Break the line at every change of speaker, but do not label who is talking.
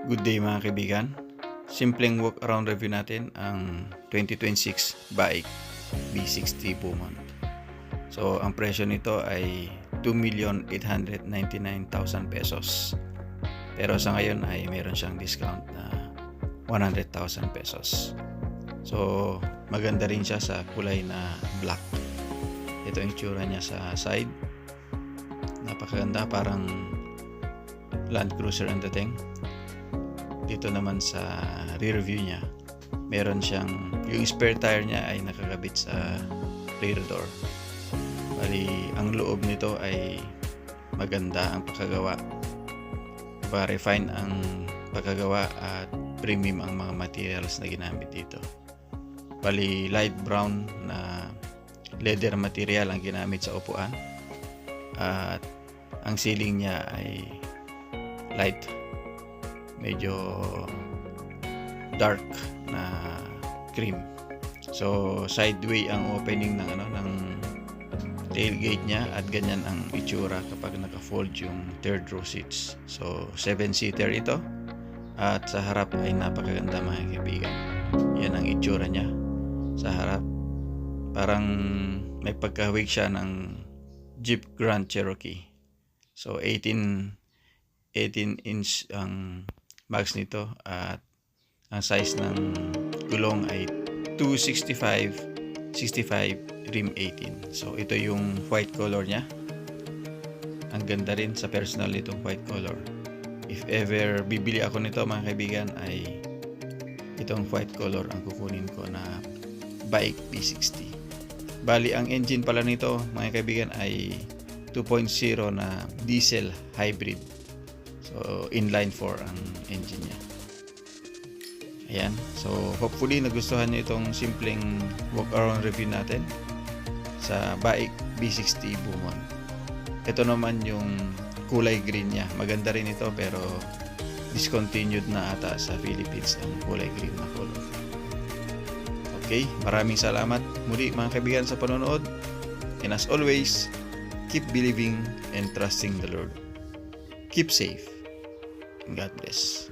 Good day mga kaibigan. Simpleng walk around review natin ang 2026 Bike B60 Beaumont. So ang presyo nito ay 2,899,000 pesos. Pero sa ngayon ay meron siyang discount na 100,000 pesos. So maganda rin siya sa kulay na black. Ito ang tsura niya sa side. Napakaganda, parang Land Cruiser ang dating. Dito naman sa rear view niya, meron siyang, yung spare tire niya ay nakakabit sa rear door. Bali, ang loob nito ay maganda ang pagkagawa. Pa-refine ang pagkagawa at premium ang mga materials na ginamit dito. Bali, light brown na leather material ang ginamit sa upuan. At ang ceiling niya ay light, medyo dark na cream. So sideway ang opening ng ng tailgate niya at ganyan ang itsura kapag naka-fold yung third row seats. So 7-seater ito at sa harap ay napakaganda mga kaibigan. Yan ang itsura niya sa harap. Parang may pagkahawig siya ng Jeep Grand Cherokee. So 18 inch ang max nito at ang size ng gulong ay 265 65 rim 18. So ito yung white color niya. Ang ganda rin sa personal nitong white color. If ever bibili ako nito mga kaibigan ay itong white color ang kukunin ko na Bike B60. Bali ang engine pala nito mga kaibigan ay 2.0 na diesel hybrid. So inline 4 ang engine niya. Ayan. So hopefully nagustuhan niyo itong simpleng walk around review natin sa Bike B60 Beaumont. Ito naman yung kulay green niya. Maganda rin ito pero discontinued na ata sa Philippines ang kulay green na color. Okay, maraming salamat muli mga kaibigan sa panonood. And as always, keep believing and trusting the Lord. Keep safe. God bless.